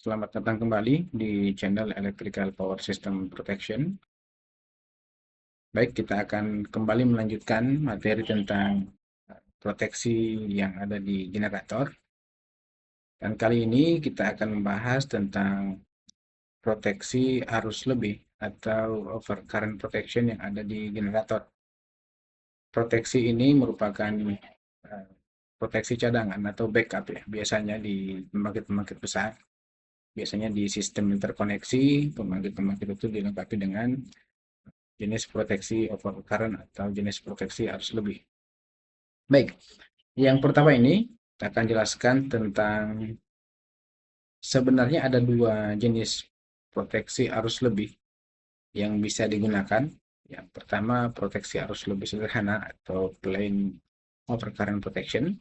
Selamat datang kembali di channel Electrical Power System Protection. Baik, kita akan kembali melanjutkan materi tentang proteksi yang ada di generator. Dan kali ini kita akan membahas tentang proteksi arus lebih atau overcurrent protection yang ada di generator. Proteksi ini merupakan proteksi cadangan atau backup ya, biasanya di pembangkit-pembangkit besar. Biasanya di sistem interkoneksi, pembangkit-pembangkit itu dilengkapi dengan jenis proteksi overcurrent atau jenis proteksi arus lebih. Baik, yang pertama ini kita akan jelaskan tentang sebenarnya ada dua jenis proteksi arus lebih yang bisa digunakan. Yang pertama proteksi arus lebih sederhana atau plain overcurrent protection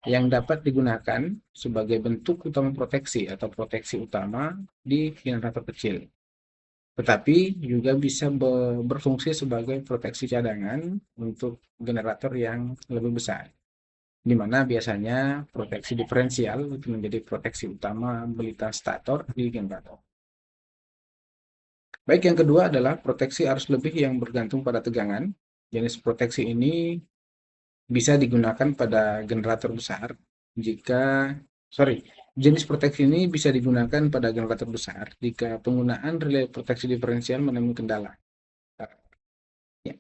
yang dapat digunakan sebagai bentuk utama proteksi atau proteksi utama di generator kecil. Tetapi juga bisa berfungsi sebagai proteksi cadangan untuk generator yang lebih besar, di mana biasanya proteksi diferensial itu menjadi proteksi utama belitan stator di generator. Baik, yang kedua adalah proteksi arus lebih yang bergantung pada tegangan. Jenis proteksi ini bisa digunakan pada generator besar jika, jenis proteksi ini bisa digunakan pada generator besar jika penggunaan relay proteksi diferensial menemui kendala. Ya.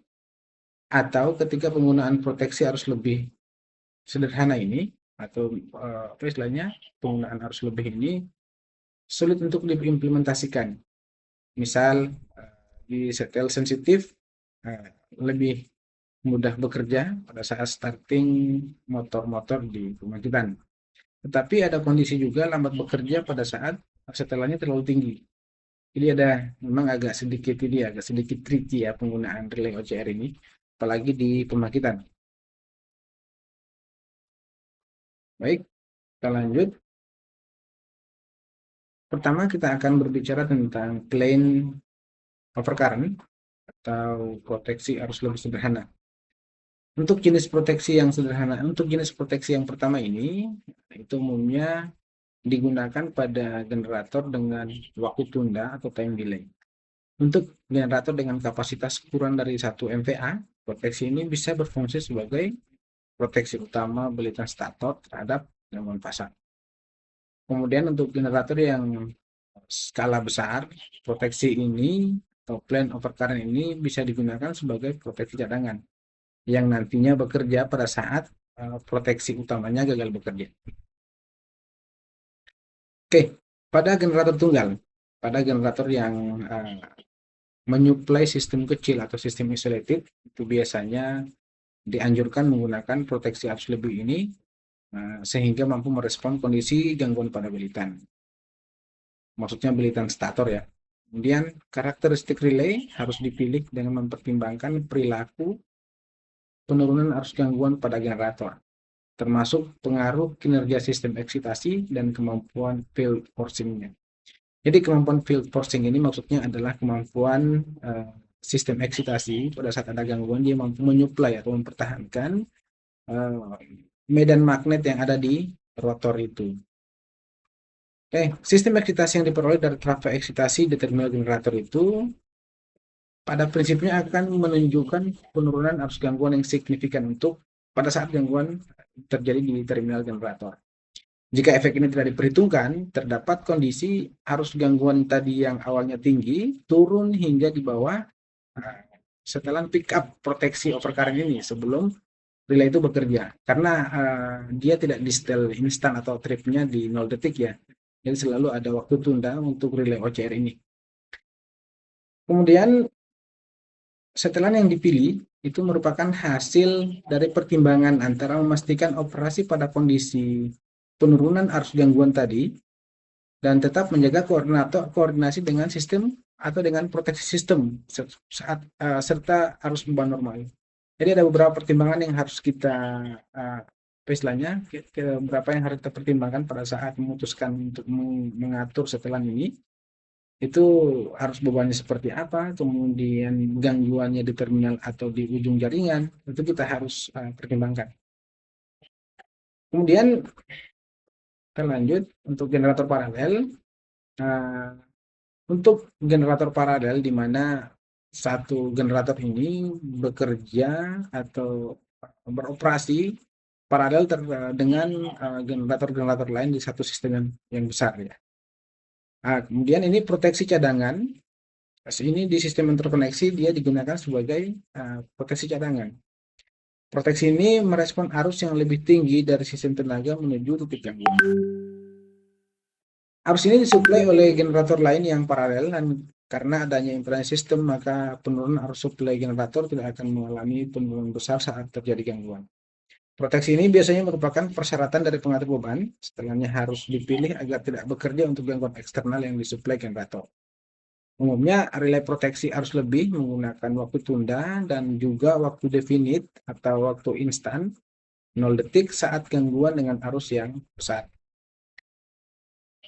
Atau ketika penggunaan proteksi arus lebih sederhana ini, atau apa istilahnya, penggunaan arus lebih ini sulit untuk diimplementasikan. Misal di setel sensitif lebih mudah bekerja pada saat starting motor-motor di pembangkitan. Tetapi ada kondisi juga lambat bekerja pada saat setelannya terlalu tinggi. Jadi memang agak sedikit tricky ya penggunaan relay OCR ini, apalagi di pembangkitan. Baik, kita lanjut. Pertama kita akan berbicara tentang plain overcurrent atau proteksi arus lebih sederhana. Untuk jenis proteksi yang sederhana, untuk jenis proteksi yang pertama ini, itu umumnya digunakan pada generator dengan waktu tunda atau time delay. Untuk generator dengan kapasitas kurang dari 1 MVA, proteksi ini bisa berfungsi sebagai proteksi utama belitan stator terhadap gangguan pasang. Kemudian untuk generator yang skala besar, proteksi ini atau plan overcurrent ini bisa digunakan sebagai proteksi cadangan yang nantinya bekerja pada saat proteksi utamanya gagal bekerja. Oke, pada generator tunggal, pada generator yang menyuplai sistem kecil atau sistem isolated, itu biasanya dianjurkan menggunakan proteksi arus lebih ini sehingga mampu merespon kondisi gangguan pada belitan. Maksudnya belitan stator ya. Kemudian karakteristik relay harus dipilih dengan mempertimbangkan perilaku penurunan arus gangguan pada generator, termasuk pengaruh kinerja sistem eksitasi dan kemampuan field forcing-nya. Jadi kemampuan field forcing ini maksudnya adalah kemampuan sistem eksitasi pada saat ada gangguan dia mampu menyuplai atau mempertahankan medan magnet yang ada di rotor itu. Oke, sistem eksitasi yang diperoleh dari trafik eksitasi di terminal generator itu pada prinsipnya akan menunjukkan penurunan arus gangguan yang signifikan untuk pada saat gangguan terjadi di terminal generator. Jika efek ini tidak diperhitungkan, terdapat kondisi arus gangguan tadi yang awalnya tinggi turun hingga di bawah setelan pick up proteksi overcurrent ini sebelum relay itu bekerja, karena dia tidak di setel instan atau tripnya di 0 detik ya, jadi selalu ada waktu tunda untuk relay OCR ini. Kemudian setelan yang dipilih itu merupakan hasil dari pertimbangan antara memastikan operasi pada kondisi penurunan arus gangguan tadi dan tetap menjaga koordinasi dengan sistem atau dengan proteksi sistem saat serta arus beban normal. Jadi ada beberapa pertimbangan yang harus kita istilahnya beberapa yang harus kita pertimbangkan pada saat memutuskan untuk mengatur setelan ini. Itu harus bebannya seperti apa, kemudian gangguannya di terminal atau di ujung jaringan, itu kita harus pertimbangkan. Kemudian Kita lanjut untuk generator paralel. Nah, untuk generator paralel di mana satu generator ini bekerja atau beroperasi paralel dengan generator-generator lain di satu sistem yang besar ya. Nah, kemudian ini proteksi cadangan. Ini di sistem interkoneksi dia digunakan sebagai proteksi cadangan. Proteksi ini merespon arus yang lebih tinggi dari sistem tenaga menuju titik gangguan. Arus ini disuplai oleh generator lain yang paralel dan karena adanya impedansi sistem maka penurunan arus suplai generator tidak akan mengalami penurunan besar saat terjadi gangguan. Proteksi ini biasanya merupakan persyaratan dari pengatur beban, setelahnya harus dipilih agar tidak bekerja untuk gangguan eksternal yang disuplai generator. Umumnya relay proteksi arus lebih menggunakan waktu tunda dan juga waktu definite atau waktu instan 0 detik saat gangguan dengan arus yang besar.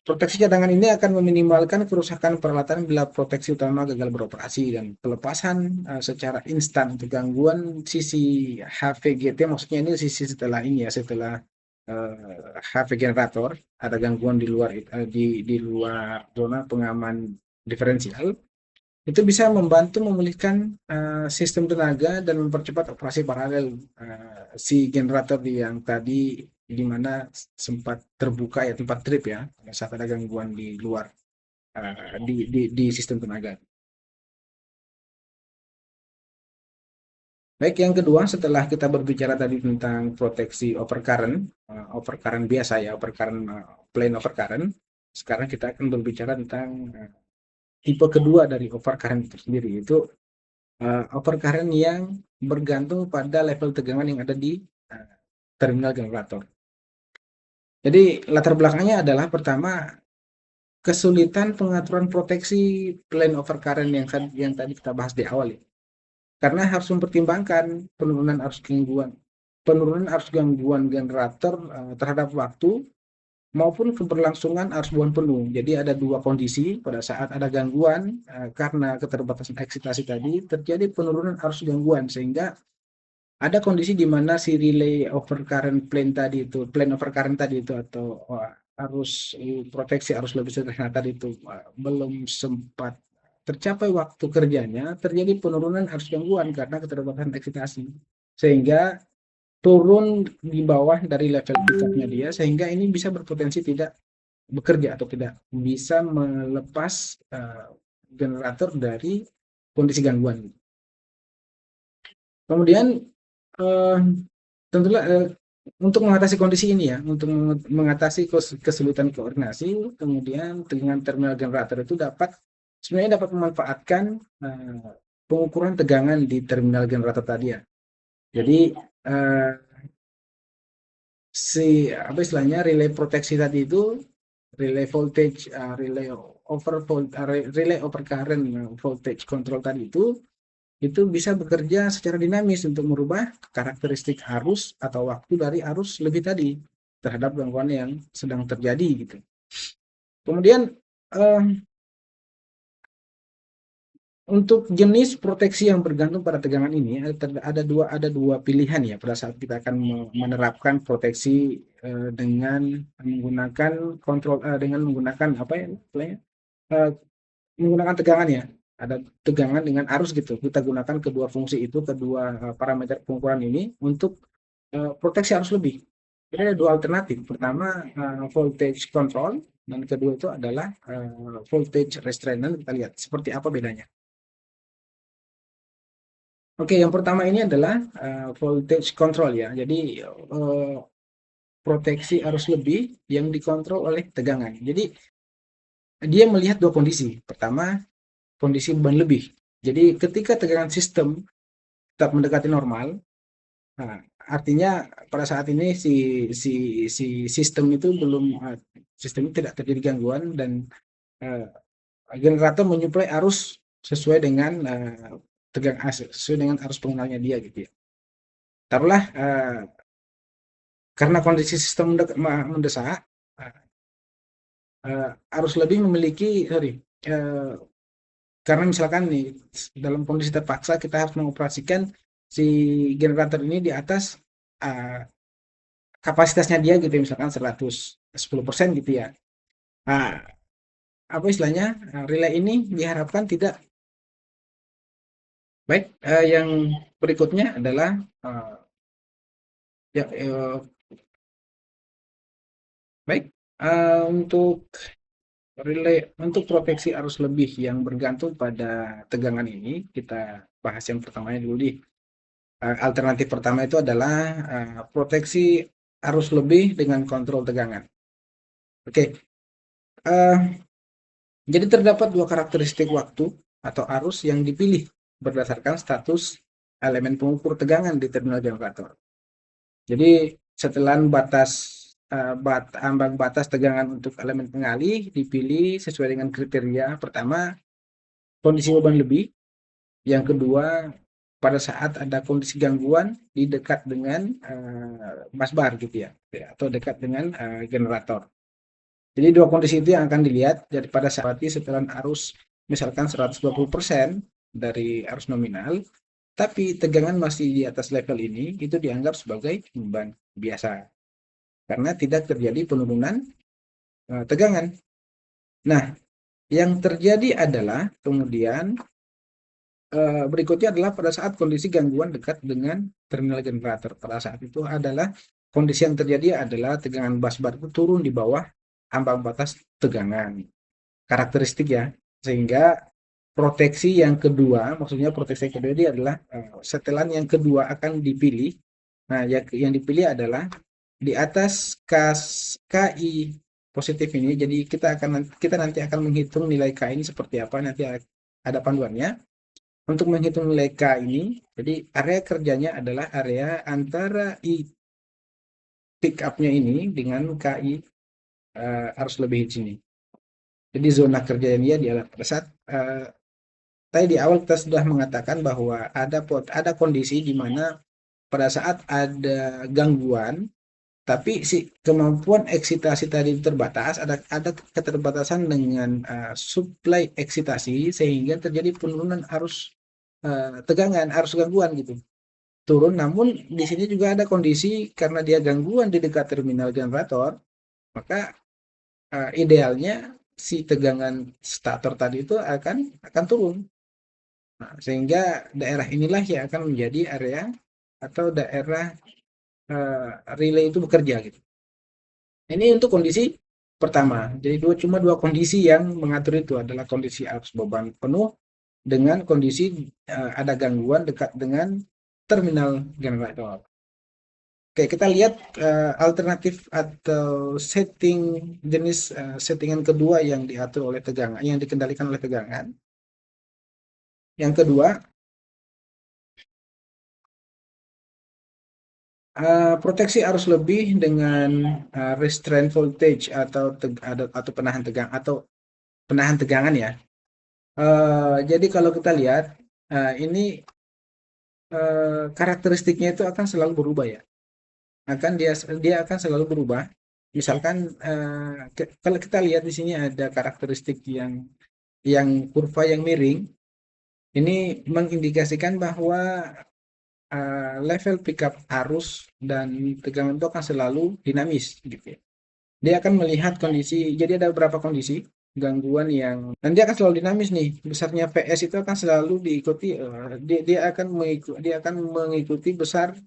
Proteksi cadangan ini akan meminimalkan kerusakan peralatan bila proteksi utama gagal beroperasi dan pelepasan secara instan untuk gangguan sisi HVGT, maksudnya ini sisi setelah ini ya, setelah HV generator ada gangguan di luar di luar zona pengaman diferensial, itu bisa membantu memulihkan sistem tenaga dan mempercepat operasi paralel si generator yang tadi di mana sempat terbuka ya, tempat trip ya, pada saat ada gangguan di luar di sistem tenaga. Baik, yang kedua setelah kita berbicara tadi tentang proteksi overcurrent biasa ya, plain overcurrent, sekarang kita akan berbicara tentang tipe kedua dari overcurrent itu sendiri, yaitu overcurrent yang bergantung pada level tegangan yang ada di terminal generator. Jadi latar belakangnya adalah pertama kesulitan pengaturan proteksi plain overcurrent yang tadi kita bahas di awal ya. Karena harus mempertimbangkan penurunan arus gangguan generator terhadap waktu maupun keberlangsungan arus buan penuh. Jadi ada dua kondisi pada saat ada gangguan karena keterbatasan eksitasi tadi terjadi penurunan arus gangguan sehingga ada kondisi di mana si relay overcurrent plain overcurrent tadi itu atau arus proteksi arus lebih sederhana tadi itu belum sempat tercapai waktu kerjanya, terjadi penurunan arus gangguan karena keterbatasan eksitasi sehingga turun di bawah dari level pickupnya dia sehingga ini bisa berpotensi tidak bekerja atau tidak bisa melepas generator dari kondisi gangguan. Kemudian tentunya untuk mengatasi kondisi ini ya, untuk mengatasi kesulitan koordinasi, kemudian dengan terminal generator itu sebenarnya dapat memanfaatkan pengukuran tegangan di terminal generator tadi ya. Jadi apa istilahnya relay proteksi tadi itu relay voltage relay overcurrent voltage control tadi itu bisa bekerja secara dinamis untuk merubah karakteristik arus atau waktu dari arus lebih tadi terhadap gangguan yang sedang terjadi gitu. Kemudian untuk jenis proteksi yang bergantung pada tegangan ini ada dua pilihan ya pada saat kita akan menerapkan proteksi dengan menggunakan apa ya menggunakan tegangan ya. Ada tegangan dengan arus gitu. Kita gunakan kedua fungsi itu, kedua parameter pengukuran ini untuk proteksi arus lebih. Jadi ada dua alternatif. Pertama voltage control dan kedua itu adalah voltage restraint. Kita lihat seperti apa bedanya. Oke, yang pertama ini adalah voltage control ya. Jadi proteksi arus lebih yang dikontrol oleh tegangan. Jadi dia melihat dua kondisi. Pertama, kondisi beban lebih. Jadi ketika tegangan sistem tetap mendekati normal, nah, artinya pada saat ini si sistem itu sistem tidak terjadi gangguan dan generator menyuplai arus sesuai dengan sesuai dengan arus pengenalnya dia gitu ya. Taruhlah karena kondisi sistem mendesak, arus lebih karena misalkan nih dalam kondisi terpaksa kita harus mengoperasikan si generator ini di atas kapasitasnya dia gitu misalkan 100 10% gitu ya. Nah, apa istilahnya? Relay ini diharapkan tidak baik. Yang berikutnya adalah eh, ya baik untuk relay untuk proteksi arus lebih yang bergantung pada tegangan ini, kita bahas yang pertamanya dulu di alternatif pertama itu adalah proteksi arus lebih dengan kontrol tegangan. Oke, eh, jadi terdapat dua karakteristik waktu atau arus yang dipilih berdasarkan status elemen pengukur tegangan di terminal generator. Jadi setelan batas ambang batas tegangan untuk elemen pengalih dipilih sesuai dengan kriteria pertama kondisi beban lebih, yang kedua pada saat ada kondisi gangguan di dekat dengan busbar gitu ya, atau dekat dengan generator. Jadi dua kondisi itu yang akan dilihat. Jadi pada saat setelan arus misalkan 120% dari arus nominal, tapi tegangan masih di atas level ini, itu dianggap sebagai beban biasa karena tidak terjadi penurunan tegangan. Nah, yang terjadi adalah kemudian berikutnya adalah pada saat kondisi gangguan dekat dengan terminal generator. Pada saat itu adalah kondisi yang terjadi adalah tegangan busbar itu turun di bawah ambang batas tegangan. Karakteristik ya. Sehingga proteksi yang kedua, maksudnya proteksi yang kedua ini adalah setelan yang kedua akan dipilih. Nah, yang dipilih adalah di atas KI positif ini. Jadi kita nanti akan menghitung nilai K ini seperti apa, nanti ada panduannya. Untuk menghitung nilai K ini, jadi area kerjanya adalah area antara I pick up-nya ini dengan KI arus lebih sini. Jadi zona kerjanya dia adalah pada saat tadi di awal kita sudah mengatakan bahwa ada kondisi di mana pada saat ada gangguan, tapi si kemampuan eksitasi tadi terbatas, ada keterbatasan dengan supply eksitasi sehingga terjadi penurunan arus tegangan, arus gangguan gitu. Turun, namun di sini juga ada kondisi karena dia gangguan di dekat terminal generator, maka idealnya si tegangan starter tadi itu akan turun. Nah, sehingga daerah inilah yang akan menjadi area atau daerah relay itu bekerja gitu. Ini untuk kondisi pertama. Jadi cuma dua kondisi yang mengatur itu adalah kondisi arus beban penuh dengan kondisi ada gangguan dekat dengan terminal generator. Oke, kita lihat alternatif atau settingan kedua yang diatur oleh tegangan, yang dikendalikan oleh tegangan. Yang kedua, proteksi arus lebih dengan restraint voltage atau penahan tegangan ya. Jadi kalau kita lihat ini karakteristiknya itu akan selalu berubah ya. Dia akan selalu berubah. Misalkan kalau kita lihat di sini ada karakteristik yang kurva yang miring, ini mengindikasikan bahwa level pickup arus dan tegangan itu akan selalu dinamis gitu ya. Dia akan melihat kondisi, jadi ada beberapa kondisi gangguan yang dan dia akan selalu dinamis nih. Besarnya PS itu akan selalu diikuti dia akan mengikuti besar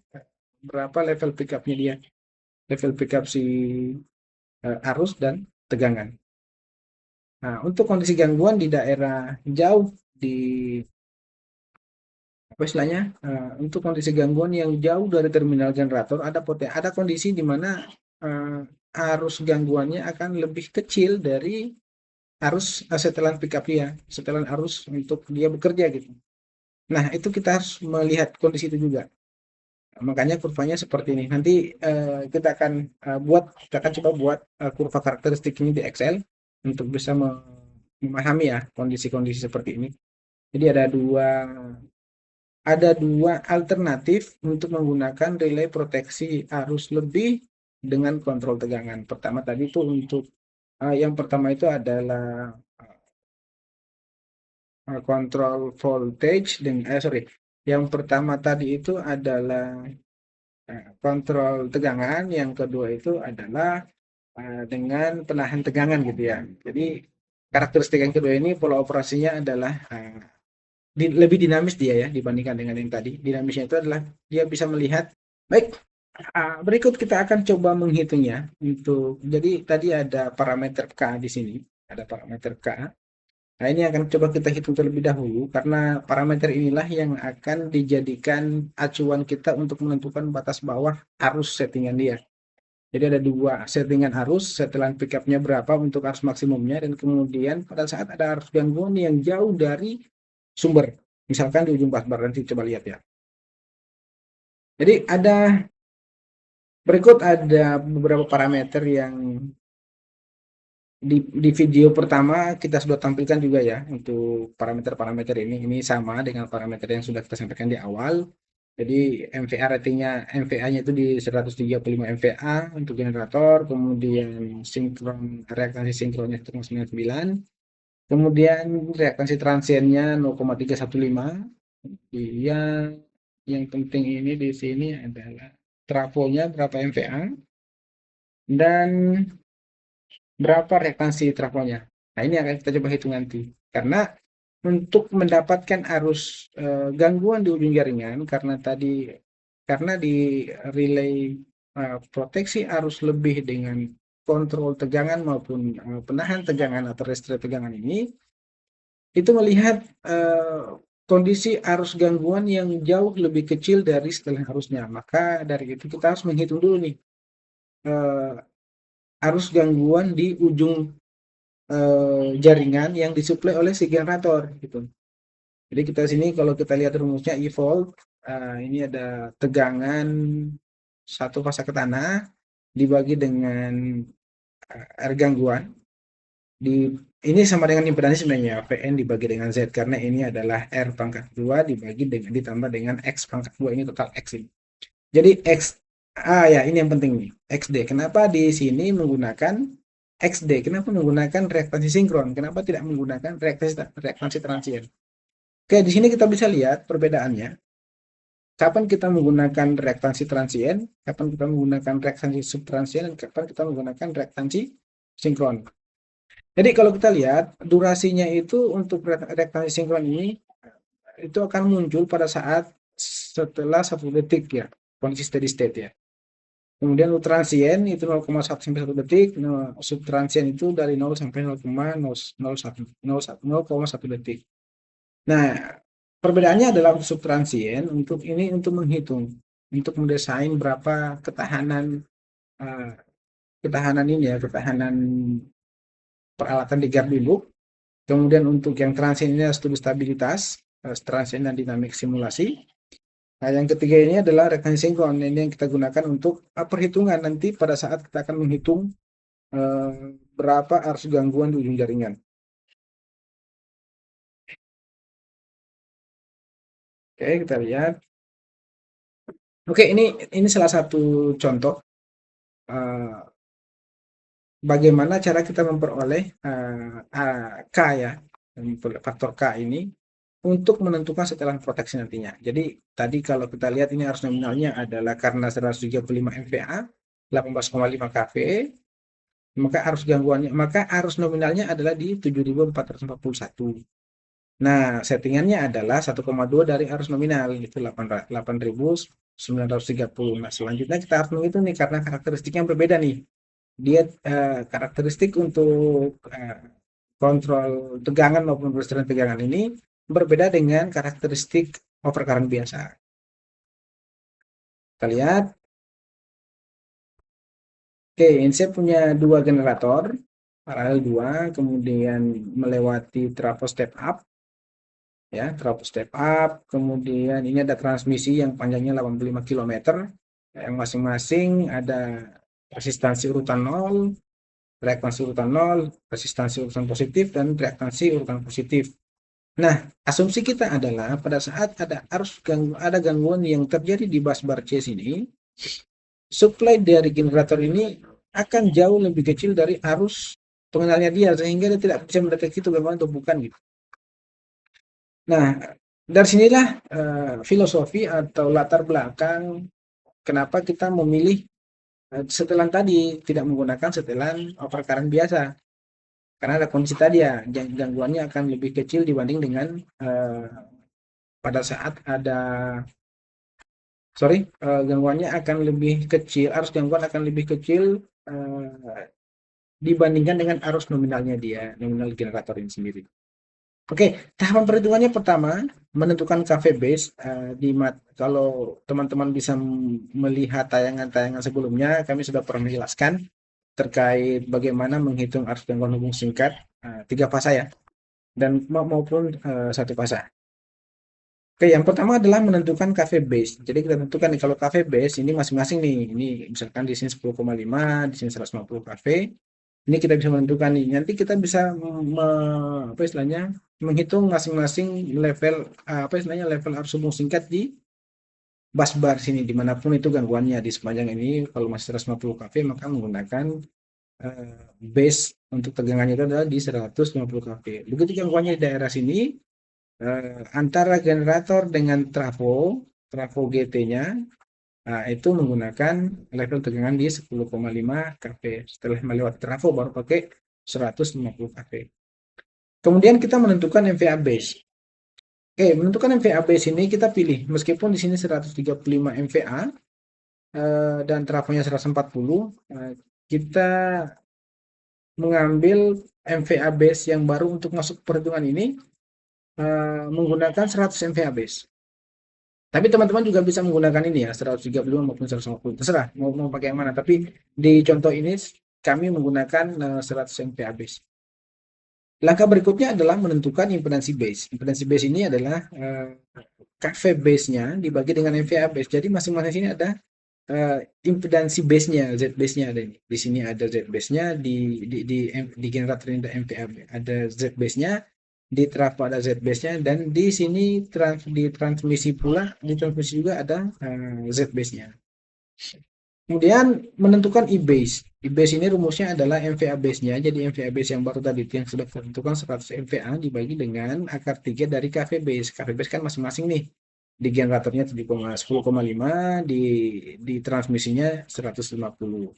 berapa level pickupnya dia. Level pickup si arus dan tegangan. Nah, untuk kondisi gangguan di daerah jauh di apa istilahnya untuk kondisi gangguan yang jauh dari terminal generator ada kondisi di mana arus gangguannya akan lebih kecil dari arus setelan pickup dia, setelan arus untuk dia bekerja gitu. Nah, itu kita harus melihat kondisi itu juga. Makanya kurvanya seperti ini. Nanti kita akan coba buat kurva karakteristik ini di Excel untuk bisa memahami ya kondisi-kondisi seperti ini. Jadi ada dua alternatif untuk menggunakan relay proteksi arus lebih dengan kontrol tegangan. Pertama tadi itu yang pertama itu adalah kontrol voltage yang pertama tadi itu adalah kontrol tegangan, yang kedua itu adalah dengan penahan tegangan gitu ya. Jadi karakteristik yang kedua ini pola operasinya adalah lebih dinamis dia ya dibandingkan dengan yang tadi. Dinamisnya itu adalah dia bisa melihat. Baik, berikut kita akan coba menghitungnya. Jadi tadi ada parameter K di sini, ada parameter K. Nah, ini akan coba kita hitung terlebih dahulu karena parameter inilah yang akan dijadikan acuan kita untuk menentukan batas bawah arus settingan dia. Jadi ada dua settingan arus, setelan pickupnya berapa untuk arus maksimumnya, dan kemudian pada saat ada arus gangguan yang jauh dari sumber, misalkan di ujung busbar, nanti coba lihat ya. Jadi berikut ada beberapa parameter yang di video pertama kita sudah tampilkan juga ya untuk parameter-parameter ini. Ini sama dengan parameter yang sudah kita sampaikan di awal. Jadi MVA ratingnya, MVA-nya itu di 135 MVA untuk generator, kemudian reaktasi sinkronnya 1,99, kemudian reaktasi transiennya 0,315. Yang penting ini di sini adalah trafonya berapa MVA dan berapa reaktasi trafonya. Nah, ini akan kita coba hitung nanti. Karena untuk mendapatkan arus gangguan di ujung jaringan, karena di relay proteksi arus lebih dengan kontrol tegangan maupun penahan tegangan atau restrain tegangan ini, itu melihat kondisi arus gangguan yang jauh lebih kecil dari setelah arusnya. Maka dari itu kita harus menghitung dulu nih eh, arus gangguan di ujung jaringan yang disuplai oleh si generator gitu. Jadi kita sini kalau kita lihat rumusnya E volt, ini ada tegangan satu fase ke tanah dibagi dengan R gangguan. Di ini sama dengan impedansi sebenarnya, Vn dibagi dengan Z, karena ini adalah R pangkat 2 dibagi dengan ditambah dengan X pangkat 2, ini total X ini. Jadi X, ya ini yang penting nih, XD. Kenapa di sini menggunakan XD? Kenapa menggunakan reaktansi sinkron? Kenapa tidak menggunakan reaktansi transien? Oke, di sini kita bisa lihat perbedaannya. Kapan kita menggunakan reaktansi transien, kapan kita menggunakan reaktansi subtransien, dan kapan kita menggunakan reaktansi sinkron. Jadi kalau kita lihat durasinya itu untuk reaktansi sinkron ini itu akan muncul pada saat setelah 1 detik ya, kondisi steady state ya. Kemudian untuk transien itu 0,1 sampai 1 detik, subtransien itu dari 0 sampai 0,1 detik. Nah, perbedaannya adalah untuk subtransien, untuk menghitung, untuk mendesain berapa uh, ketahanan ini ya, ketahanan peralatan di guard dulu. Kemudian untuk yang transien ini stabilitas, transien dan dinamik simulasi. Nah, yang ketiga ini adalah reaksi sinkron. Ini yang kita gunakan untuk perhitungan nanti pada saat kita akan menghitung berapa arus gangguan di ujung jaringan. Oke, kita lihat. Oke, ini salah satu contoh bagaimana cara kita memperoleh K ya, faktor K ini untuk menentukan setelan proteksi nantinya. Jadi tadi kalau kita lihat ini arus nominalnya adalah karena 135 MVA, 18,5 kV, maka arus nominalnya adalah di 7.441. Nah, settingannya adalah 1,2 dari arus nominal, itu 8.930. Nah, selanjutnya kita harus menghitung nih karena karakteristiknya berbeda nih. Dia karakteristik untuk kontrol tegangan maupun restrain tegangan ini berbeda dengan karakteristik overcurrent biasa. Kita lihat. Oke, ini saya punya dua generator, paralel 2, kemudian melewati trafo step up, ya, trafo step up, kemudian ini ada transmisi yang panjangnya 85 km, yang masing-masing ada resistansi urutan 0, reaktansi urutan 0, resistansi urutan positif, dan reaktansi urutan positif. Nah, asumsi kita adalah pada saat ada gangguan yang terjadi di busbar C sini, supply dari generator ini akan jauh lebih kecil dari arus pengenalnya dia, sehingga dia tidak bisa mendeteksi itu gangguan atau bukan gitu. Nah, dari sinilah filosofi atau latar belakang kenapa kita memilih Setelan tadi tidak menggunakan setelan over current biasa, karena ada kondisi tadi ya, gangguannya akan lebih kecil dibanding dengan pada saat ada, sorry, gangguannya akan lebih kecil, arus gangguan akan lebih kecil dibandingkan dengan arus nominalnya dia, nominal generator ini sendiri. Oke, tahapan perhitungannya pertama menentukan KV base. Kalau teman-teman bisa melihat tayangan-tayangan sebelumnya, kami sudah pernah menjelaskan terkait bagaimana menghitung arus gangguan hubung singkat tiga fasa ya, dan maupun satu fasa. Oke, yang pertama adalah menentukan KV base. Jadi kita tentukan nih kalau KV base ini masing-masing nih, ini misalkan di sini 10,5, di sini 150 KV. Ini kita bisa menentukan nih. Nanti kita bisa apa istilahnya menghitung masing-masing level apa istilahnya level arus hubung singkat di bus bar sini dimanapun itu gangguannya di sepanjang ini. Kalau masih 150 kV maka menggunakan base untuk tegangannya itu adalah di 150 kV. Begitu gangguannya di daerah sini antara generator dengan trafo GT-nya, nah, itu menggunakan level tegangan di 10,5 kV. Setelah melewati trafo baru pakai 150 kV. Kemudian kita menentukan MVA base. Oke, menentukan MVA base ini kita pilih meskipun di sini 135 MVA dan trafonya 140, kita mengambil MVA base yang baru untuk masuk perhitungan ini menggunakan 100 MVA base. Tapi teman-teman juga bisa menggunakan ini ya, 135 maupun 150, terserah mau pakai yang mana. Tapi di contoh ini kami menggunakan 100 MVA base. Langkah berikutnya adalah menentukan impedansi base. Impedansi base ini adalah KV base-nya dibagi dengan MVA base. Jadi masing-masing sini ada impedansi base-nya, Z base-nya ada ini. Di sini ada Z base-nya, di generator ini ada MVA, ada Z base-nya, di trafo ada Z base-nya, dan di sini di transmisi pula, di transmisi juga ada Z base-nya. Kemudian menentukan e-base. E-base ini rumusnya adalah MVA base-nya. Jadi MVA base yang baru tadi yang sudah ditentukan 100 MVA dibagi dengan akar 3 dari KV base. KV base kan masing-masing nih. Di generatornya 10,5, di transmisinya 150.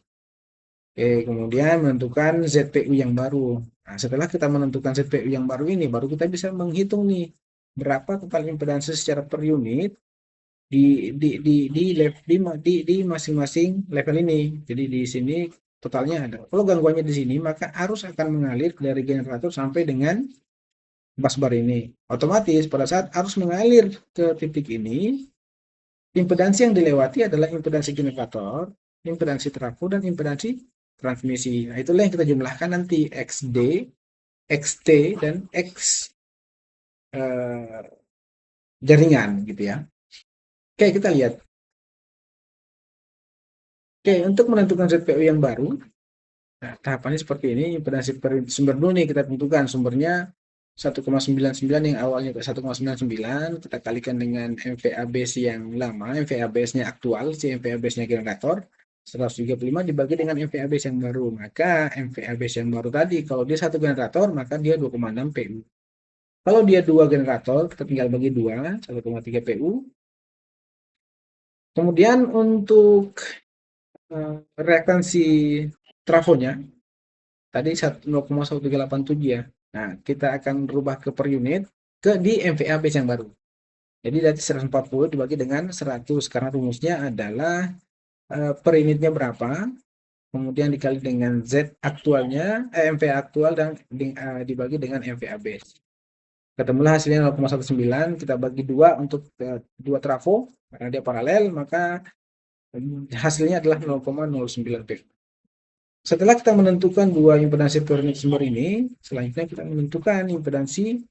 Oke, kemudian menentukan ZPU yang baru. Nah, setelah kita menentukan ZPU yang baru ini, baru kita bisa menghitung nih berapa total impedansi secara per unit di masing-masing level ini. Jadi di sini totalnya ada. Kalau gangguannya di sini, maka arus akan mengalir dari generator sampai dengan busbar ini. Otomatis pada saat arus mengalir ke titik ini, impedansi yang dilewati adalah impedansi generator, impedansi trafo, dan impedansi transmisi. Nah, itulah yang kita jumlahkan nanti XD, XT, dan X eh, jaringan gitu ya. Oke, kita lihat. Oke, untuk menentukan ZPU yang baru, nah, tahapannya seperti ini. Impedansi per sumber dulu nih kita tentukan sumbernya 1,99 yang awalnya ke 1,99 kita kalikan dengan MVA base yang lama, MVA base-nya aktual, si MVA base-nya generator 135 dibagi dengan MVA base yang baru. Maka MVA base yang baru tadi kalau dia satu generator maka dia 2,6 PU. Kalau dia dua generator kita tinggal bagi 2, 1,3 PU. Kemudian untuk reaktansi trafonya tadi 0,1387 ya. Nah, kita akan berubah ke per unit ke di MVA base yang baru. Jadi dari 140 dibagi dengan 100 karena rumusnya adalah per unitnya berapa, kemudian dikali dengan Z aktualnya, MVA aktual dan dibagi dengan MVA base. Ketemulah hasilnya 0,19, kita bagi 2 untuk dua trafo karena dia paralel, maka hasilnya adalah 0,09 PV. Setelah kita menentukan dua impedansi per unit sumber ini, selanjutnya kita menentukan impedansi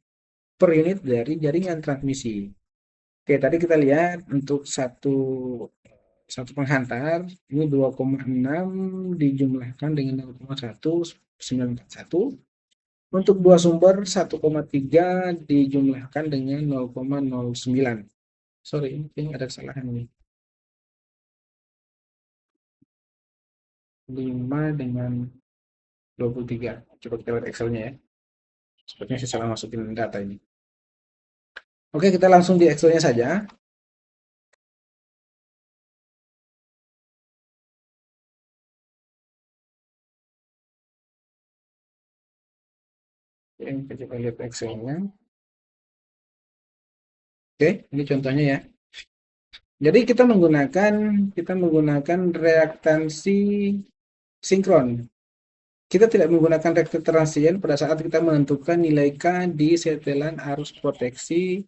per unit dari jaringan transmisi. Oke, tadi kita lihat untuk satu penghantar ini 2,6 dijumlahkan dengan 0,1941. Untuk dua sumber 1,3 dijumlahkan dengan 0,09. Sorry, ini ada kesalahan ini. 5 dengan 23. Coba kita lihat Excel-nya ya. Sepertinya saya salah masukin data ini. Oke, kita langsung di Excel-nya saja. Yang kita lihat Excel-nya. Oke, ini contohnya ya. Jadi kita menggunakan reaktansi sinkron. Kita tidak menggunakan reaktan transien pada saat kita menentukan nilai K di setelan arus proteksi,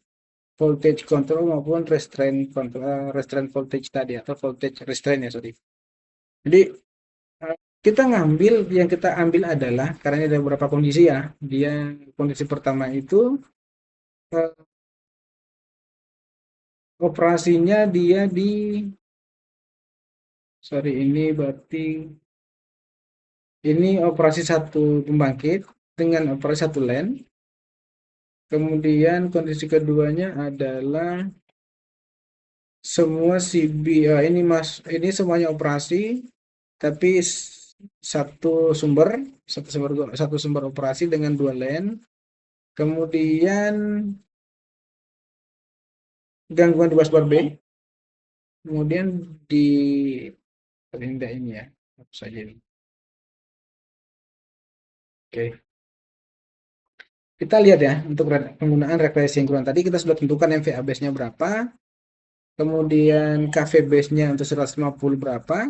voltage control maupun restraint voltage tadi atau voltage restraint ya, sorry. Jadi kita yang kita ambil adalah karena ini ada beberapa kondisi ya. Dia kondisi pertama itu eh, operasinya dia di sorry ini berarti ini operasi satu pembangkit dengan operasi satu line. Kemudian kondisi keduanya adalah semua CB ini semuanya operasi tapi satu sumber operasi dengan dua line. Kemudian gangguan di busbar B. Kemudian di Tidak ini ya, hapus saja ini. Oke, kita lihat ya untuk penggunaan reaksi sinkron tadi kita sudah tentukan MVA base-nya berapa, kemudian KV base-nya untuk 150 berapa,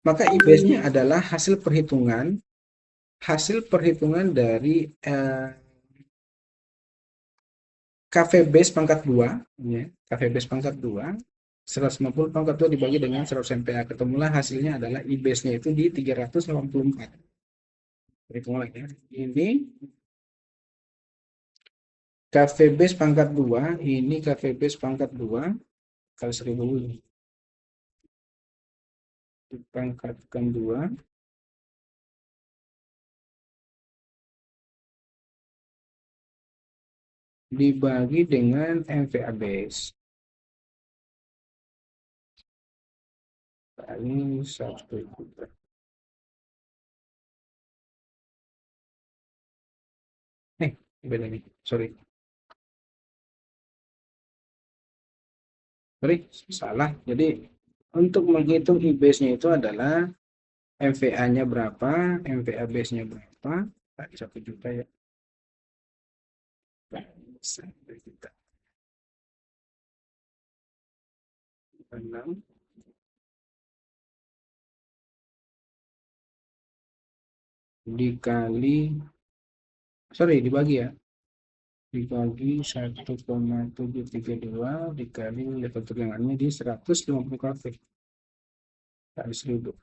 maka I base-nya adalah hasil perhitungan dari KV base pangkat 2 ya, KV base pangkat 2 150 pangkat 2 dibagi dengan 100 MPa, ketemulah hasilnya adalah I base-nya itu di 384. Hitung lagi ya. Ini KV base pangkat 2, ini KV base pangkat 2 kali 1000 dipangkatkan 2 dibagi dengan MVA base kali 1 juta. Beda nih, sorry, salah. Jadi untuk menghitung I base-nya itu adalah MVA-nya berapa, MVA base-nya berapa, kali 1 juta ya. 1 juta. 6 dibagi ya, dibagi 1,732 dikali level tegangannya di 150 kV kali 1000.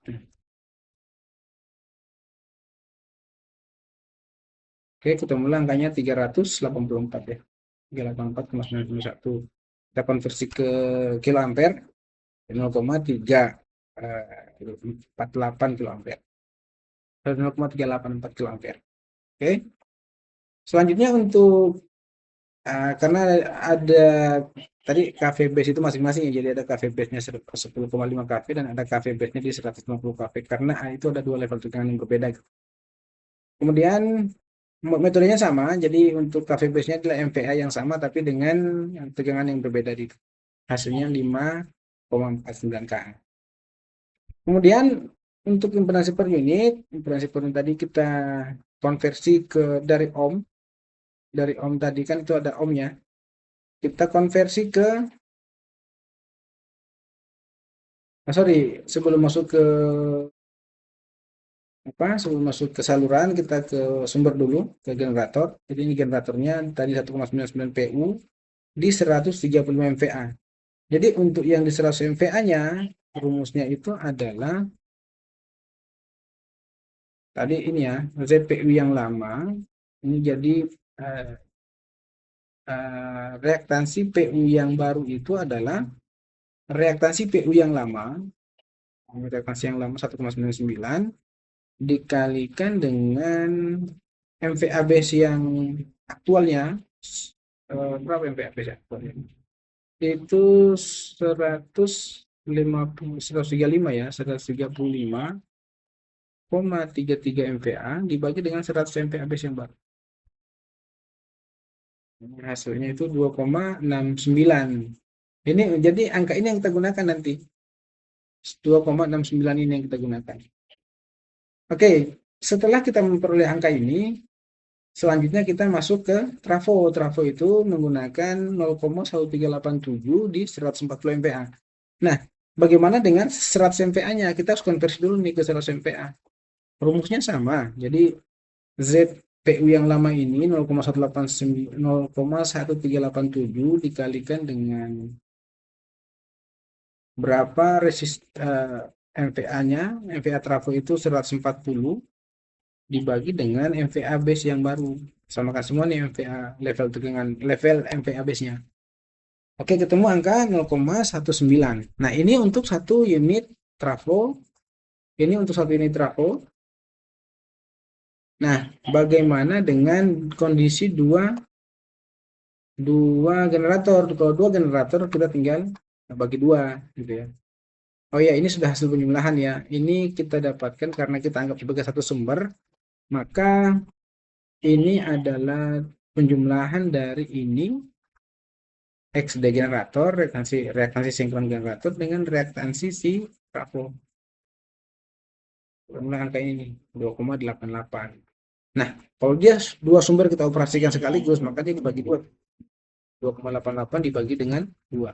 Oke, ketemu angkanya 384 ya. 384,991. Kita konversi ke kilo ampere 0,348 kilo ampere. 0,384 kilo ampere. Oke. Selanjutnya untuk karena ada tadi KV base itu masing-masing ya, jadi ada KV base-nya 10,5 kV dan ada KV base-nya di 150 kV karena itu ada dua level tegangan yang berbeda. Kemudian metodenya sama, jadi untuk KV base-nya adalah MVA yang sama tapi dengan tegangan yang berbeda di hasilnya 5,49 K. Kemudian untuk impedansi per unit, tadi kita konversi dari ohm tadi kan itu ada ohmnya. Kita konversi ke sebelum masuk ke saluran kita ke sumber dulu, ke generator. Jadi ini generatornya tadi 1,99 PU di 135 MVA. Jadi untuk yang di 100 MVA-nya rumusnya itu adalah tadi ini ya, ZPU yang lama ini jadi reaktansi PU yang baru itu adalah reaktansi PU yang lama 1,99 dikalikan dengan MVA base yang aktualnya. Berapa MVA base aktualnya? Itu 135 ya, 135,33 MVA dibagi dengan 100 MVA base yang baru. Hasilnya itu 2,69. Ini jadi angka ini yang kita gunakan nanti. 2,69 ini yang kita gunakan. Oke, setelah kita memperoleh angka ini, Selanjutnya kita masuk ke trafo. Trafo itu menggunakan 0,1387 di 140 MVA. Nah, bagaimana dengan 100 MVA-nya? Kita harus konversi dulu nih ke 100 MVA. Rumusnya sama. Jadi ZPU yang lama ini 0,1387 dikalikan dengan berapa MVA-nya. MVA trafo itu 140 dibagi dengan MVA base yang baru. Samakan semua nih MVA level tegangan, level MVA base-nya. Oke, ketemu angka 0,19. Nah, ini untuk satu unit trafo. Ini untuk satu unit trafo. Nah, bagaimana dengan kondisi dua generator? Kalau dua generator kita tinggal bagi dua, gitu ya. Oh ya, ini sudah hasil penjumlahan ya. Ini kita dapatkan karena kita anggap sebagai satu sumber, maka ini adalah penjumlahan dari ini XD generator, reaktansi sinkron generator dengan reaktansi si trafo. Penjumlahan kayak ini 2,88. Nah, kalau dia dua sumber kita operasikan sekaligus, maka dia dibagi dua. 2,88 dibagi dengan 2.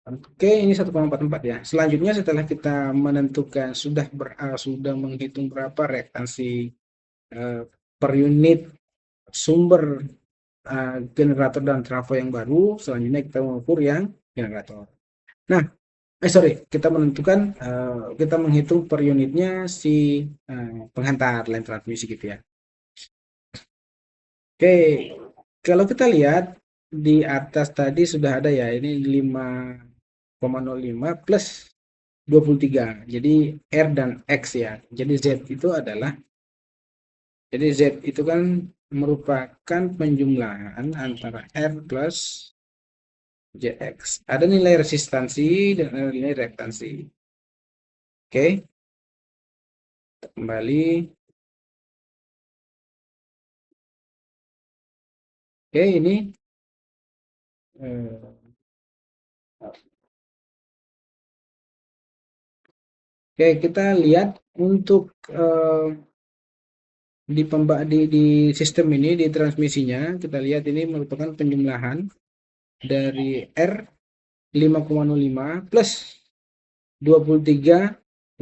Oke, ini 1,44 ya. Selanjutnya setelah kita menentukan sudah menghitung berapa reaktansi per unit sumber generator dan trafo yang baru, selanjutnya kita mengukur yang generator. Nah, kita menghitung per unitnya si penghantar line transmisi gitu ya. Oke, kalau kita lihat di atas tadi sudah ada ya, ini 5,05 plus 23. Jadi R dan X ya. Jadi Z itu kan merupakan penjumlahan antara R plus JX. Ada nilai resistansi dan ada nilai reaktansi. Oke. Kembali. Oke, ini Oke, kita lihat untuk di sistem ini, di transmisinya, kita lihat ini merupakan penjumlahan dari R 5,05 plus 23,88.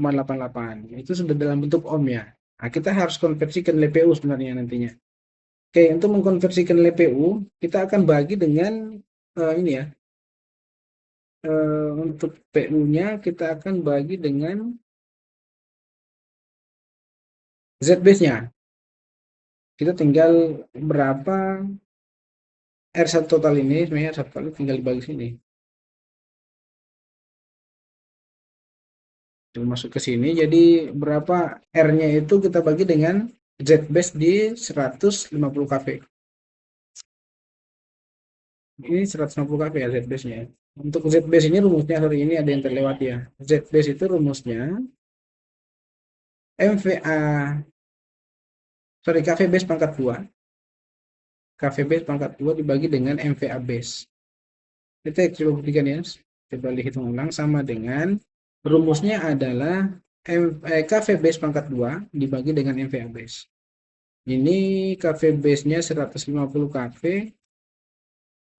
Itu sudah dalam bentuk ohm ya. Nah, kita harus konversikan LPU sebenarnya nantinya. Oke, untuk mengkonversikan LPU, kita akan bagi dengan ini ya. Untuk PU-nya kita akan bagi dengan Z base-nya. Kita tinggal berapa R1 total ini, sebenarnya R1 total tinggal dibagi sini. Masuk ke sini, jadi berapa R-nya itu kita bagi dengan Z base di 150 kV. Ini 150 kV ya Z base-nya. Untuk Z base ini rumusnya, hari ini ada yang terlewat ya. Z base itu rumusnya KV base pangkat 2. KV base pangkat 2 dibagi dengan MVA base. Kita coba buktikan ya. Coba hitung ulang, sama dengan rumusnya adalah KV base pangkat 2 dibagi dengan MVA base. Ini KV base-nya 150 kV.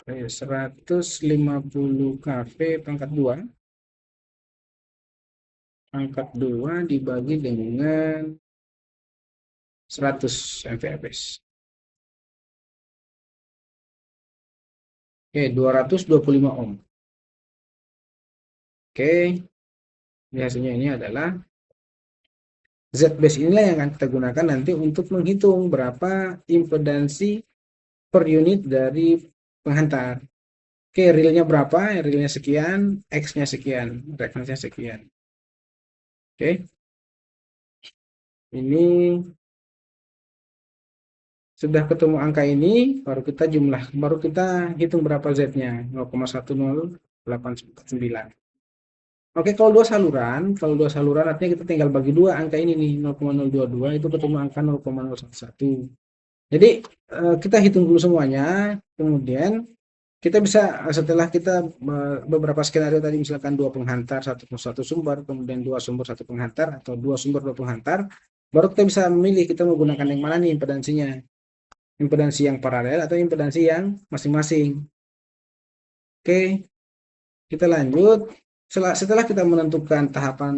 150 kV pangkat 2. Pangkat 2 dibagi dengan 100 MVA base. Oke, 225 ohm. Oke, ini hasilnya ini adalah Z base, inilah yang akan kita gunakan nanti untuk menghitung berapa impedansi per unit dari penghantar. Oke, realnya berapa? Realnya sekian, X-nya sekian, reaktansinya sekian. Oke, ini sudah ketemu angka ini, baru kita hitung berapa Z-nya, 0,1089. Oke, kalau dua saluran artinya kita tinggal bagi dua angka ini nih, 0,022 itu ketemu angka 0,011. Jadi kita hitung dulu semuanya, kemudian kita bisa setelah kita beberapa skenario tadi, misalkan dua penghantar satu sumber, kemudian dua sumber satu penghantar, atau dua sumber dua penghantar, Baru kita bisa memilih kita mau gunakan yang mana nih impedansinya. Impedansi yang paralel atau impedansi yang masing-masing. Oke, kita lanjut. Setelah kita menentukan tahapan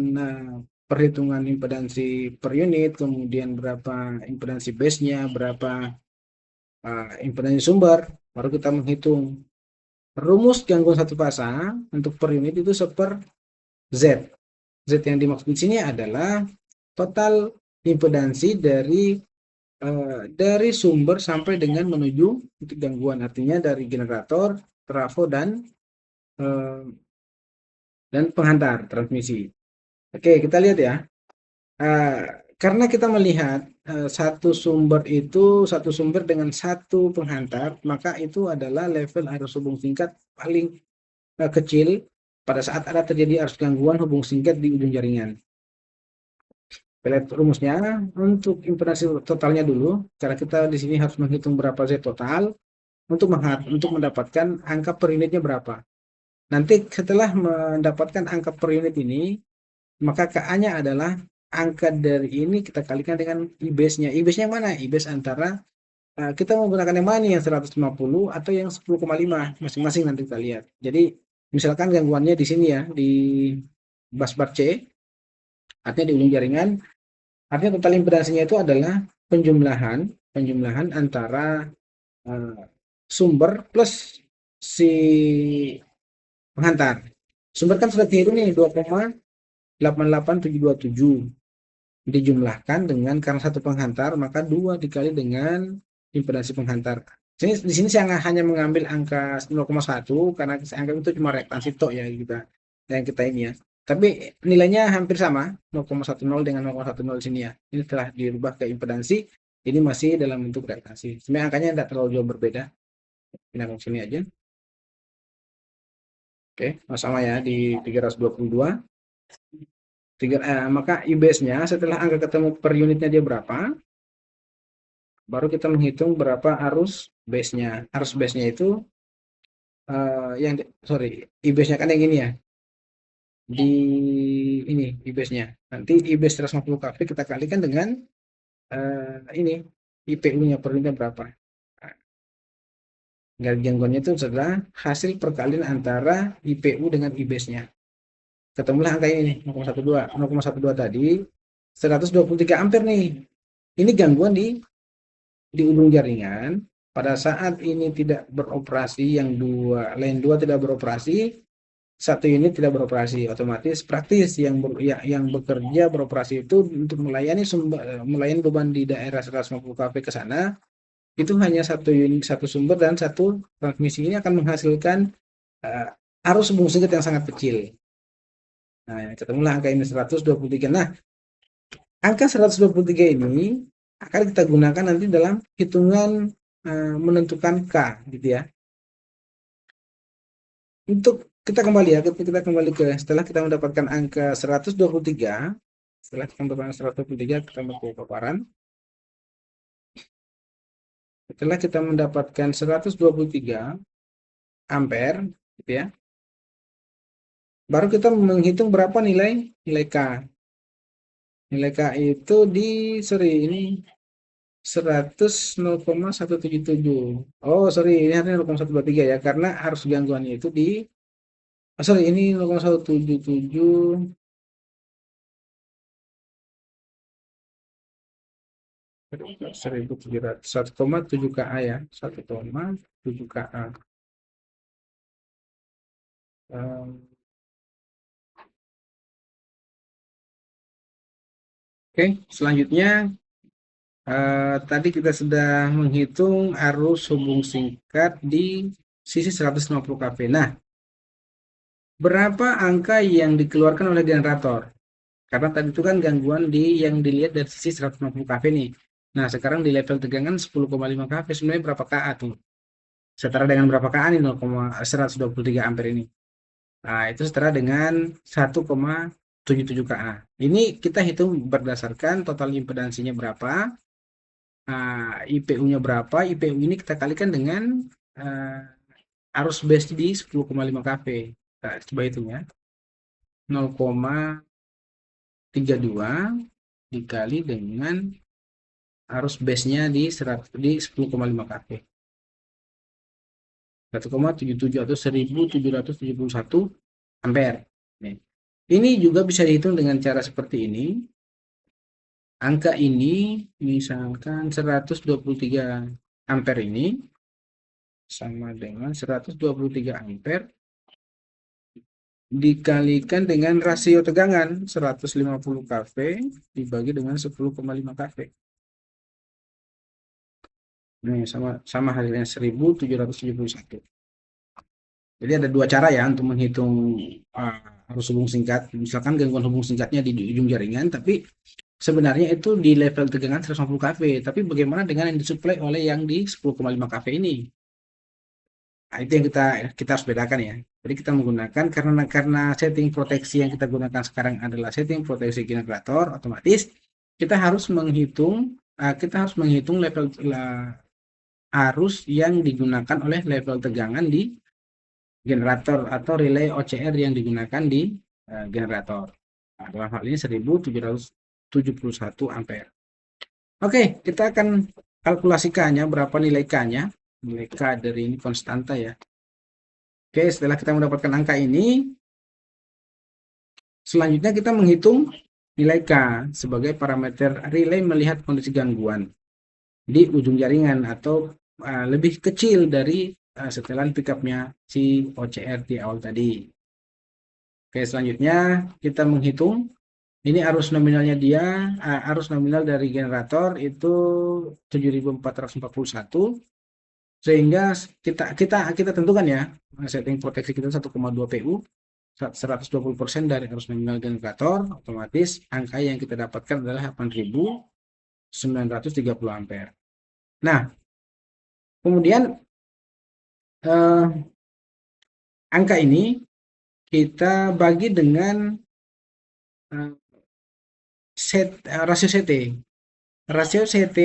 perhitungan impedansi per unit, kemudian berapa impedansi base-nya, berapa impedansi sumber, baru kita menghitung. Rumus gangguan satu pasang untuk per unit itu seper Z. Z yang dimaksud di sini adalah total impedansi dari sumber sampai dengan menuju titik gangguan, artinya dari generator, trafo eh, dan penghantar transmisi. Oke, kita lihat ya. Uh, karena kita melihat satu sumber dengan satu penghantar, maka itu adalah level arus hubung singkat paling kecil pada saat ada terjadi arus gangguan hubung singkat di ujung jaringan. Kita lihat rumusnya untuk impedansi totalnya dulu. Cara kita di sini harus menghitung berapa Z total untuk mendapatkan angka per unitnya berapa. Nanti setelah mendapatkan angka per unit ini, maka KA-nya adalah angka dari ini kita kalikan dengan IBASE-nya. IBASE-nya mana? IBASE antara kita menggunakan yang mana nih, yang 150 atau yang 10,5 masing-masing, nanti kita lihat. Jadi misalkan gangguannya di sini ya, di busbar C, artinya di ujung jaringan, artinya total impedansinya itu adalah penjumlahan antara sumber plus si penghantar. Sumber kan sudah dihitung nih 2,88727 dijumlahkan dengan karena satu penghantar, maka 2 dikali dengan impedansi penghantar. Di sini saya hanya mengambil angka 0,1 karena saya anggap itu cuma reaktansi tok ya kita ini ya. Tapi nilainya hampir sama, 0,10 dengan 0,10 sini ya. Ini telah dirubah ke impedansi, ini masih dalam bentuk reaktansi. Sebenarnya angkanya tidak terlalu jauh berbeda. Pindah ke sini aja. Oke, sama ya di 322. Maka IBASE-nya setelah angka ketemu per unitnya dia berapa, baru kita menghitung berapa arus base-nya. Arus base-nya itu IBASE-nya kan yang ini ya. Di ini IBASE-nya. Nanti IBASE 150 kV kita kalikan dengan ini IPU-nya per unitnya berapa. Gangguannya itu adalah hasil perkalian antara IPU dengan IBASE-nya. Ketemulah angka ini 0,12 tadi 123 ampere nih. Ini gangguan di ujung jaringan. Pada saat ini tidak beroperasi, yang lain dua tidak beroperasi, satu unit tidak beroperasi, otomatis praktis yang bekerja beroperasi itu untuk melayani beban di daerah 150 kV ke sana, itu hanya satu unit, satu sumber dan satu transmisi. Ini akan menghasilkan arus hubung singkat yang sangat kecil. Nah, ketemulah angka ini 123. Nah, angka 123 ini akan kita gunakan nanti dalam hitungan menentukan K gitu ya. Untuk kita kembali ke setelah kita mendapatkan angka 123, setelah kita mendapatkan 123, kita ke paparan. Setelah kita mendapatkan 123 ampere gitu ya, baru kita menghitung berapa nilai K. Nilai K itu ini 100,177. Oh, sorry, ini harusnya 0,123 ya, karena arus gangguannya itu ini 0,177. 1,700, 1,7 KA ya, 1,7 KA. Oke, selanjutnya tadi kita sudah menghitung arus hubung singkat di sisi 150 kV. Nah, berapa angka yang dikeluarkan oleh generator? Karena tadi itu kan gangguan yang dilihat dari sisi 150 kV nih. Nah, sekarang di level tegangan 10,5 kV, sebenarnya berapa KA tuh? Setara dengan berapa KA nih 123 ampere ini? Nah, itu setara dengan 1,77 KA. Ini kita hitung berdasarkan total impedansinya berapa, IPU-nya berapa. IPU ini kita kalikan dengan arus base di 10,5 kV. Nah, coba hitung ya. 0,32 dikali dengan arus base-nya di 10,5 kV. 1,77 atau 1771 ampere. Ini juga bisa dihitung dengan cara seperti ini. Angka ini misalkan 123 ampere ini sama dengan 123 ampere dikalikan dengan rasio tegangan 150 kV dibagi dengan 10,5 kV. Nah, sama halnya 1771. Jadi ada dua cara ya untuk menghitung arus hubung singkat. Misalkan gangguan hubung singkatnya di ujung jaringan, tapi sebenarnya itu di level tegangan 150 kV. Tapi bagaimana dengan yang disuplai oleh yang di 10,5 kV ini? Nah, itu yang kita harus bedakan ya. Jadi kita menggunakan karena setting proteksi yang kita gunakan sekarang adalah setting proteksi generator, otomatis kita harus menghitung level arus yang digunakan oleh level tegangan di generator atau relay OCR yang digunakan di generator. Nah, dalam hal ini 1771 ampere. Oke, kita akan kalkulasi K-nya, berapa nilai K-nya. Nilai K dari ini konstanta ya. Oke, setelah kita mendapatkan angka ini, selanjutnya kita menghitung nilai K sebagai parameter relay melihat kondisi gangguan di ujung jaringan atau lebih kecil dari setelan pickupnya si OCR di awal tadi. Oke, selanjutnya kita menghitung ini arus nominalnya dia, arus nominal dari generator itu 7441, sehingga kita tentukan ya setting proteksi kita 1,2 PU, 120% dari arus nominal generator, otomatis angka yang kita dapatkan adalah 8.930 ampere. Nah, kemudian angka ini kita bagi dengan rasio CT. Rasio CT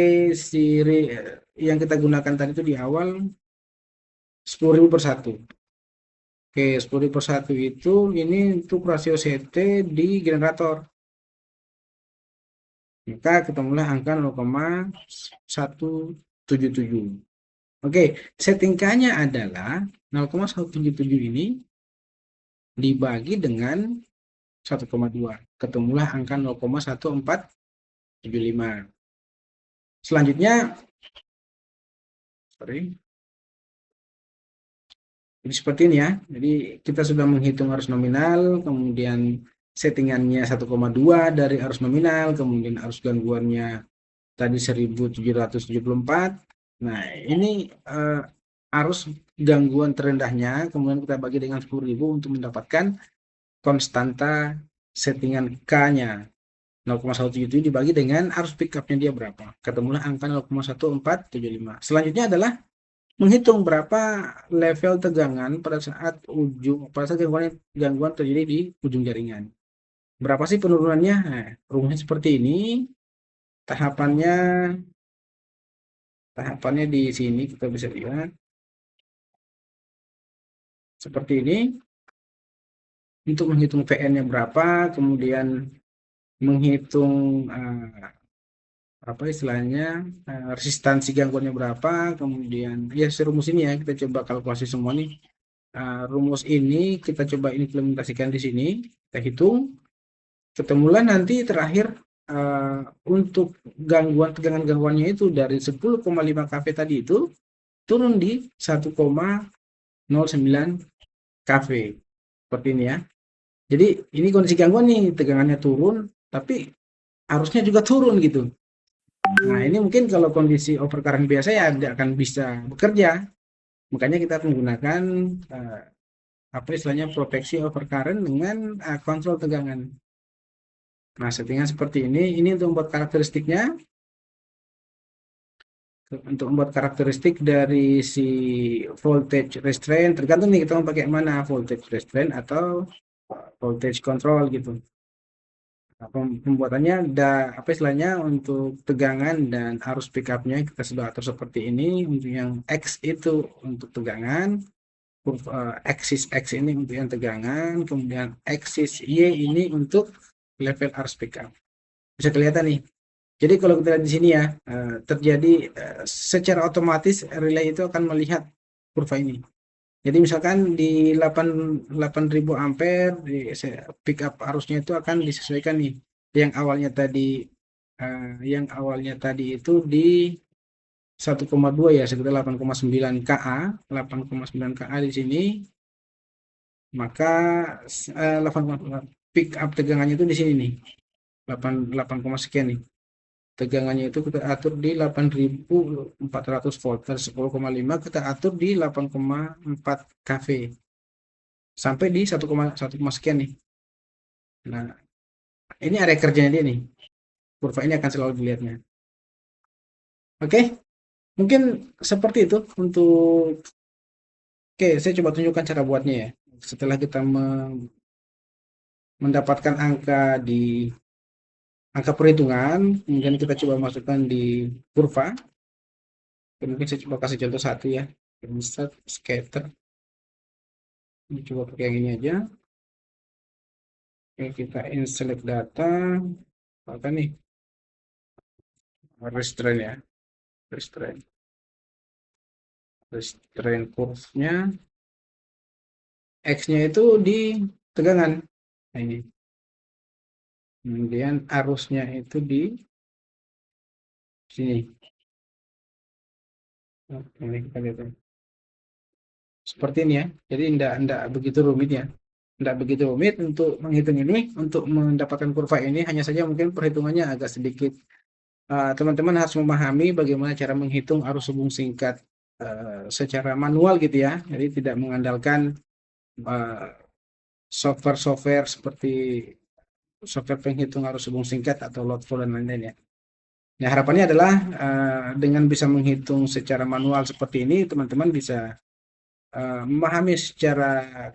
yang kita gunakan tadi itu di awal 10.000 per 1. Oke, 10.000 per 1 itu ini untuk rasio CT di generator. Maka ketemulah angka 0,177. Oke, setting K-nya adalah 0,177 ini dibagi dengan 1,2. Ketemulah angka 0,1475. Selanjutnya, jadi seperti ini ya. Jadi kita sudah menghitung arus nominal, kemudian settingannya 1,2 dari arus nominal, kemudian arus gangguannya tadi 1774. Nah, ini arus gangguan terendahnya, kemudian kita bagi dengan 10.000 untuk mendapatkan konstanta settingan K-nya. 0,177 dibagi dengan arus pickupnya dia berapa. Ketemulah angka 0,1475. Selanjutnya adalah menghitung berapa level tegangan pada saat gangguan terjadi di ujung jaringan. Berapa sih penurunannya? Nah, rumusnya seperti ini. Tahapannya di sini kita bisa lihat seperti ini. Untuk menghitung VN-nya berapa, kemudian menghitung apa istilahnya resistansi gangguannya berapa, kemudian ya rumus ini ya kita coba kalkulasi semua nih. Rumus ini kita coba implementasikan di sini, kita hitung, ketemulah nanti terakhir untuk tegangan gangguannya itu dari 10,5 kV tadi itu turun di 1,09 kV seperti ini ya. Jadi ini kondisi gangguan nih, tegangannya turun tapi arusnya juga turun gitu. Nah, ini mungkin kalau kondisi overcurrent biasa ya tidak akan bisa bekerja. Makanya kita menggunakan apa istilahnya proteksi overcurrent dengan kontrol tegangan. Nah, settingan seperti ini. Ini untuk membuat karakteristiknya. Untuk membuat karakteristik dari si voltage restraint, tergantung nih kita mau pakai mana, voltage restraint atau voltage control gitu. Pembuatannya apa istilahnya untuk tegangan dan arus pickupnya kita sudah atur seperti ini. Untuk yang X itu untuk tegangan, axis X ini untuk yang tegangan, kemudian axis Y ini untuk level arus pickup. Bisa kelihatan nih. Jadi kalau kita lihat di sini ya, terjadi secara otomatis relay itu akan melihat kurva ini. Jadi misalkan di 8.000 ampere di pick up arusnya itu akan disesuaikan nih. Yang awalnya tadi itu di 1,2 ya, sekitar 8,9 kA, 8,9 kA di sini, maka 8, pick up tegangannya itu di sini nih, 8 sekian nih. Tegangannya itu kita atur di 8.400 volt, dari 10,5 kita atur di 8,4 kV sampai di 1, sekian nih. Nah, ini area kerjanya dia nih. Kurva ini akan selalu dilihatnya. Oke, mungkin seperti itu untuk. Oke, saya coba tunjukkan cara buatnya ya. Setelah kita mendapatkan angka perhitungan, kemudian kita coba masukkan di kurva. Mungkin saya coba kasih contoh satu ya. Insert scatter. Ini coba pakai yang ini aja. Oke, kita insert data. Apa nih? Restrain ya. Restrain. Restrain curve-nya. X-nya itu di tegangan. Nah, ini. Kemudian arusnya itu di sini. Nah, ini kita lihat ya. Seperti ini ya. Jadi tidak begitu rumit ya. Tidak begitu rumit untuk menghitung ini, untuk mendapatkan kurva ini. Hanya saja mungkin perhitungannya agak sedikit. Teman-teman harus memahami bagaimana cara menghitung arus hubung singkat secara manual gitu ya. Jadi tidak mengandalkan software-software seperti software penghitung arus hubung singkat atau load flow dan lain-lain ya. Nah, harapannya adalah dengan bisa menghitung secara manual seperti ini, teman-teman bisa memahami secara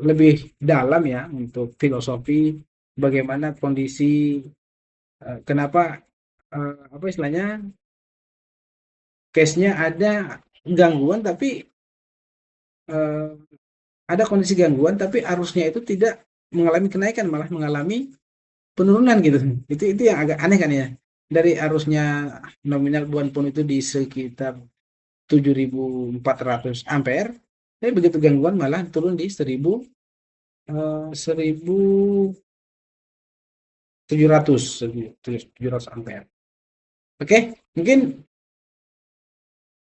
lebih dalam ya untuk filosofi bagaimana kondisi, kenapa apa istilahnya, case-nya ada gangguan tapi eh, ada kondisi gangguan tapi arusnya itu tidak mengalami kenaikan, malah mengalami penurunan gitu. Itu yang agak aneh kan ya. Dari arusnya nominal buan pun itu di sekitar 7.400 ampere, tapi begitu gangguan malah turun di 1.700 ampere. Oke, mungkin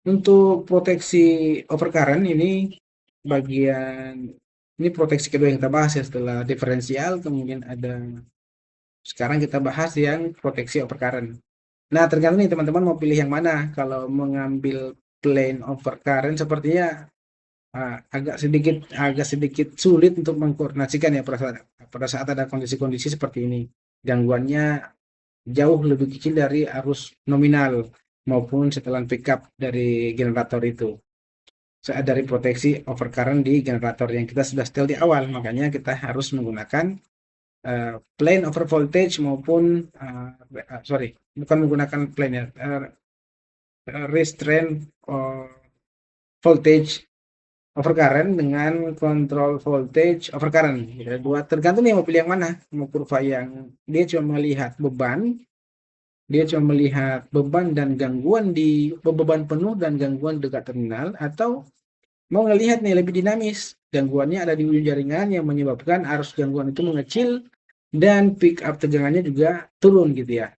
untuk proteksi overcurrent bagian ini proteksi kedua yang kita bahas ya, setelah diferensial kemudian ada, sekarang kita bahas yang proteksi overcurrent. Nah, tergantung nih teman-teman mau pilih yang mana. Kalau mengambil plane overcurrent sepertinya agak sedikit sulit untuk mengkoordinasikan ya pada saat ada kondisi-kondisi seperti ini. Gangguannya jauh lebih kecil dari arus nominal maupun setelan pickup dari generator itu. Dari proteksi overcurrent di generator yang kita sudah setel di awal, makanya kita harus menggunakan plane over voltage maupun sorry, bukan menggunakan plane ya, restrain voltage overcurrent dengan control voltage overcurrent. Ya, tergantung nih mau pilih yang mana. Mau kurva yang dia cuma melihat beban dan gangguan di beban penuh dan gangguan dekat terminal, atau mau ngelihat nih lebih dinamis, gangguannya ada di ujung jaringan yang menyebabkan arus gangguan itu mengecil dan pick up tegangannya juga turun gitu ya.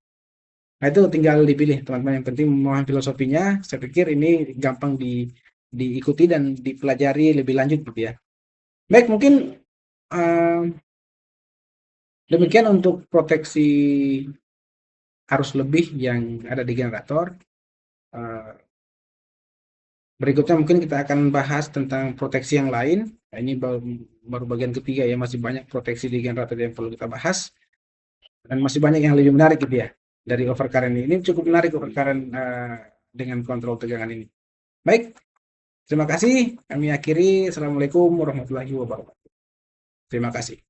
Nah, itu tinggal dipilih teman-teman, yang penting memahami filosofinya. Saya pikir ini gampang diikuti dan dipelajari lebih lanjut gitu ya. Baik, mungkin uh, demikian untuk proteksi arus lebih yang ada di generator. Uh, Berikutnya mungkin kita akan bahas tentang proteksi yang lain. Nah, ini baru bagian ketiga ya, masih banyak proteksi di generator yang perlu kita bahas. Dan masih banyak yang lebih menarik gitu ya. Dari overcurrent ini cukup menarik overcurrent dengan kontrol tegangan ini. Baik, terima kasih. Kami akhiri. Assalamualaikum warahmatullahi wabarakatuh. Terima kasih.